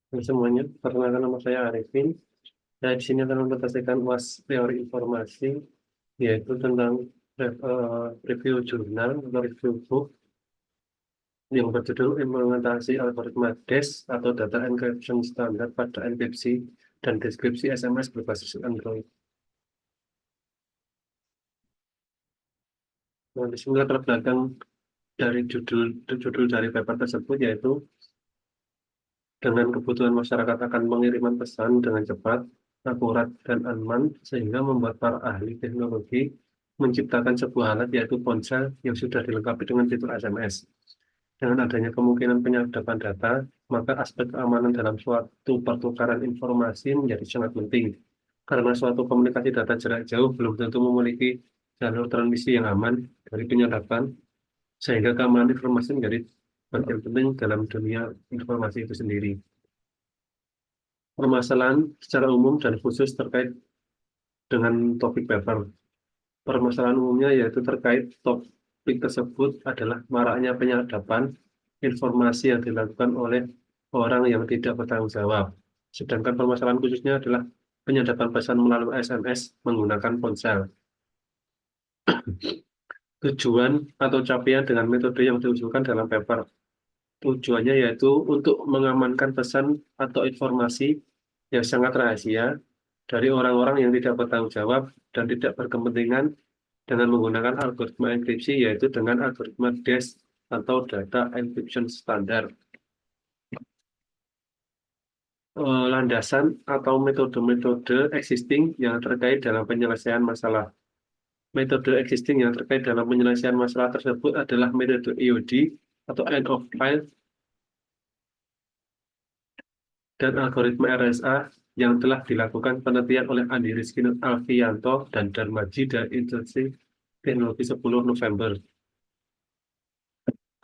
Halo semuanya, perkenalkan nama saya Arifin. Saya di sini akan mempresentasikan UAS teori informasi, yaitu tentang review jurnal atau review book yang berjudul implementasi algoritma DES atau Data Encryption Standard pada enkripsi dan deskripsi SMS berbasis Android. Nah, di sini latar belakang dari judul dari paper tersebut yaitu dengan kebutuhan masyarakat akan pengiriman pesan dengan cepat, akurat, dan aman, sehingga membuat para ahli teknologi menciptakan sebuah alat yaitu ponsel yang sudah dilengkapi dengan fitur SMS. Dengan adanya kemungkinan penyadapan data, maka aspek keamanan dalam suatu pertukaran informasi menjadi sangat penting. Karena suatu komunikasi data jarak jauh belum tentu memiliki jalur transmisi yang aman dari penyadapan, sehingga keamanan informasi menjadi bagian penting dalam dunia informasi itu sendiri. Permasalahan secara umum dan khusus terkait dengan topik paper. Permasalahan umumnya yaitu terkait topik tersebut adalah maraknya penyadapan informasi yang dilakukan oleh orang yang tidak bertanggung jawab. Sedangkan permasalahan khususnya adalah penyadapan pesan melalui SMS menggunakan ponsel. Tujuan atau capaian dengan metode yang diusulkan dalam paper. Tujuannya yaitu untuk mengamankan pesan atau informasi yang sangat rahasia dari orang-orang yang tidak bertanggung jawab dan tidak berkepentingan dengan menggunakan algoritma enkripsi, yaitu dengan algoritma DES atau Data Encryption Standard. Landasan atau metode-metode existing yang terkait dalam penyelesaian masalah. Metode existing yang terkait dalam penyelesaian masalah tersebut adalah metode EOD atau End of File dan algoritma RSA yang telah dilakukan penelitian oleh Andi Rizky Alfianto dan Darmaji dari Institusi Teknologi 10 November.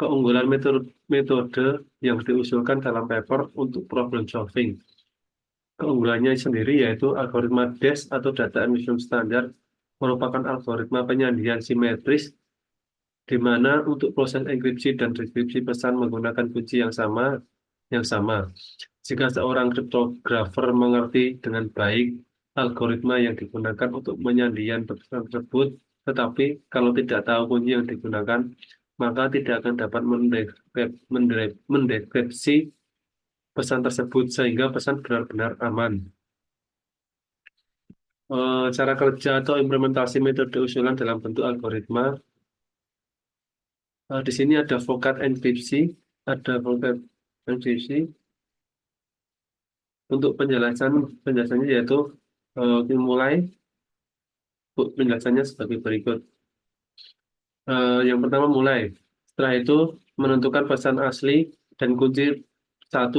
Keunggulan metode yang diusulkan dalam paper untuk problem solving. Keunggulannya sendiri yaitu algoritma DES atau Data Encryption Standard merupakan algoritma penyandian simetris di mana untuk proses enkripsi dan deskripsi pesan menggunakan kunci yang sama. Jika seorang kriptografer mengerti dengan baik algoritma yang digunakan untuk penyandian pesan tersebut, tetapi kalau tidak tahu kunci yang digunakan, maka tidak akan dapat mendekripsi pesan tersebut sehingga pesan benar-benar aman. Cara kerja atau implementasi metode usulan dalam bentuk algoritma. Di sini ada vocat enkripsi, ada vocat enkripsi. Untuk penjelasannya yaitu dimulai penjelasannya sebagai berikut. Yang pertama mulai. Setelah itu menentukan pesan asli dan kunci 1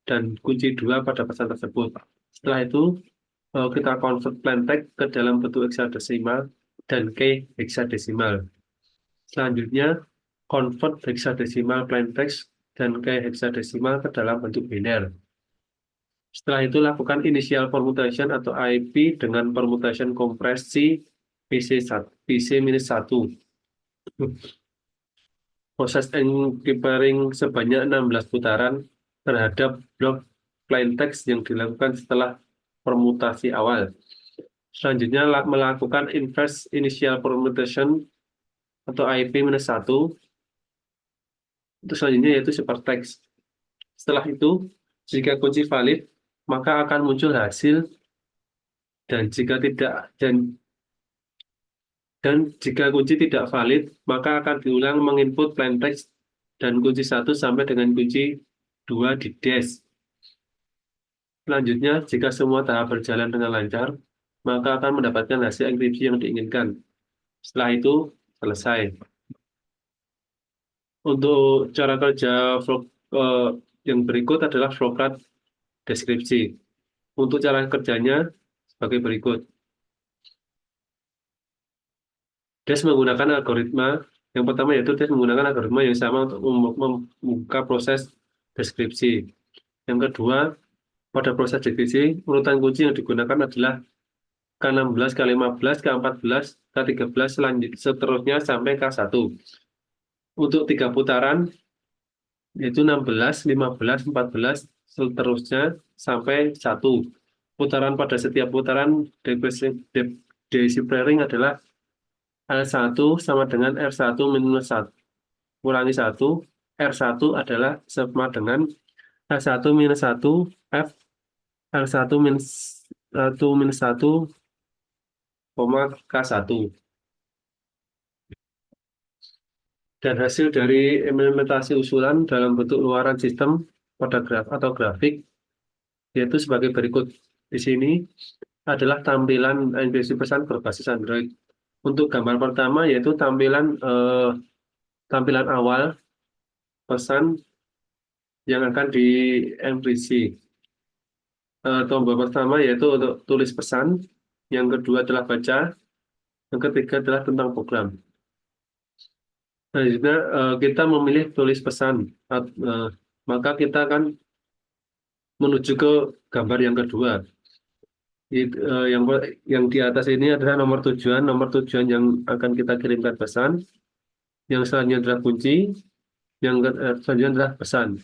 dan kunci 2 pada pesan tersebut. Setelah itu kita convert plain text ke dalam bentuk hexadesimal dan key hexadesimal. Selanjutnya convert hexadesimal plain text dan key hexadesimal ke dalam bentuk biner. Setelah itu lakukan initial permutation atau IP dengan permutation kompresi PC-1. Proses encrypting sebanyak 16 putaran terhadap blok plain text yang dilakukan setelah permutasi awal. Selanjutnya melakukan inverse initial permutation atau IP-1. Itu selanjutnya yaitu hypertext. Setelah itu, jika kunci valid, maka akan muncul hasil dan jika jika kunci tidak valid, maka akan diulang menginput plain text dan kunci 1 sampai dengan kunci 2 di DES. Selanjutnya, jika semua tahap berjalan dengan lancar, maka akan mendapatkan hasil enkripsi yang diinginkan. Setelah itu, selesai. Untuk cara kerja yang berikut adalah flowchart deskripsi. Untuk cara kerjanya sebagai berikut. DES menggunakan algoritma, yang pertama yaitu DES menggunakan algoritma yang sama untuk membuka proses deskripsi. Yang kedua, pada proses deskripsi, urutan kunci yang digunakan adalah K16, K15, K14, K13, seterusnya sampai K1. Untuk 3 putaran, yaitu 16, 15, 14, seterusnya sampai 1. Putaran pada setiap putaran dechiffering adalah R1 sama dengan R1 minus 1. Kurangi 1, R1 adalah sama dengan R1 minus 1, F R1 minus 1, K1. Dan hasil dari implementasi usulan dalam bentuk luaran sistem pada graf atau grafik yaitu sebagai berikut. Di sini adalah tampilan enkripsi pesan berbasis Android. Untuk gambar pertama yaitu tampilan awal pesan yang akan dienkripsi. Tombol pertama yaitu untuk tulis pesan, yang kedua adalah baca, yang ketiga adalah tentang program. Selanjutnya kita memilih tulis pesan, maka kita akan menuju ke gambar yang kedua. Yang di atas ini adalah nomor tujuan yang akan kita kirimkan pesan. Yang selanjutnya adalah kunci, yang selanjutnya adalah pesan.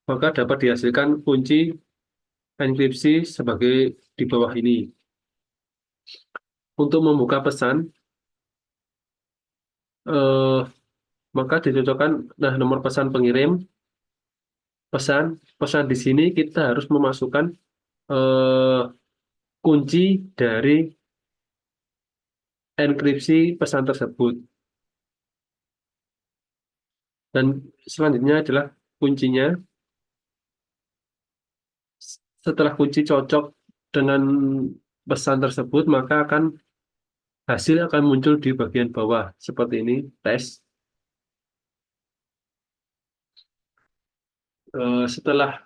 Maka dapat dihasilkan kunci enkripsi sebagai di bawah ini. Untuk membuka pesan, eh, maka dicocokkan nomor pesan pengirim, pesan di sini kita harus memasukkan eh, kunci dari enkripsi pesan tersebut. Dan selanjutnya adalah kuncinya. Setelah kunci cocok dengan pesan tersebut, maka hasil akan muncul di bagian bawah seperti ini, tes. Setelah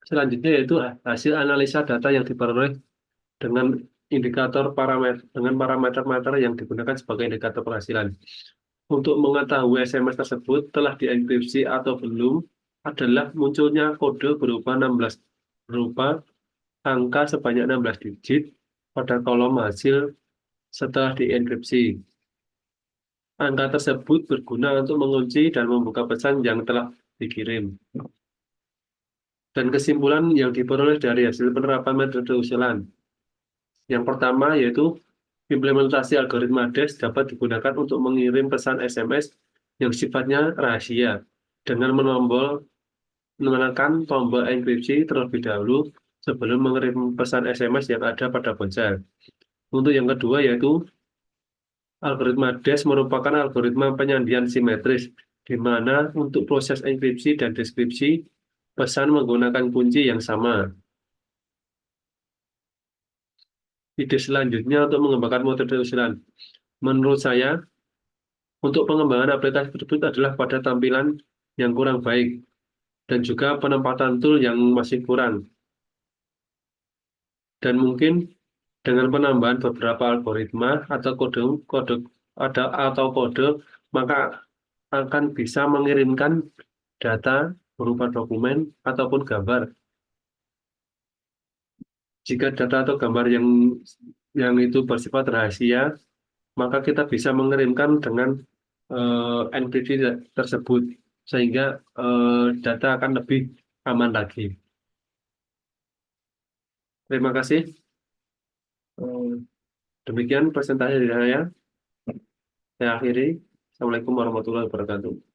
selanjutnya yaitu hasil analisa data yang diperoleh dengan parameter-parameter yang digunakan sebagai indikator penghasilan. Untuk mengetahui SMS tersebut telah dienkripsi atau belum adalah munculnya kode berupa angka sebanyak 16 digit pada kolom hasil setelah dienkripsi. Angka tersebut berguna untuk mengunci dan membuka pesan yang telah dikirim. Dan kesimpulan yang diperoleh dari hasil penerapan metode usulan. Yang pertama yaitu implementasi algoritma DES dapat digunakan untuk mengirim pesan SMS yang sifatnya rahasia dengan menekan tombol enkripsi terlebih dahulu sebelum mengirim pesan SMS yang ada pada ponsel. Untuk yang kedua yaitu algoritma DES merupakan algoritma penyandian simetris, di mana untuk proses enkripsi dan deskripsi pesan menggunakan kunci yang sama. Ide selanjutnya untuk mengembangkan metode usulan. Menurut saya, untuk pengembangan aplikasi tersebut adalah pada tampilan yang kurang baik dan juga penempatan tool yang masih kurang. Dan mungkin dengan penambahan beberapa algoritma atau kode, maka akan bisa mengirimkan data berupa dokumen ataupun gambar. Jika data atau gambar yang itu bersifat rahasia, maka kita bisa mengirimkan dengan enkripsi tersebut, sehingga data akan lebih aman lagi. Terima kasih. Eh, Demikian presentasi dari saya. Saya akhiri. Assalamualaikum warahmatullahi wabarakatuh.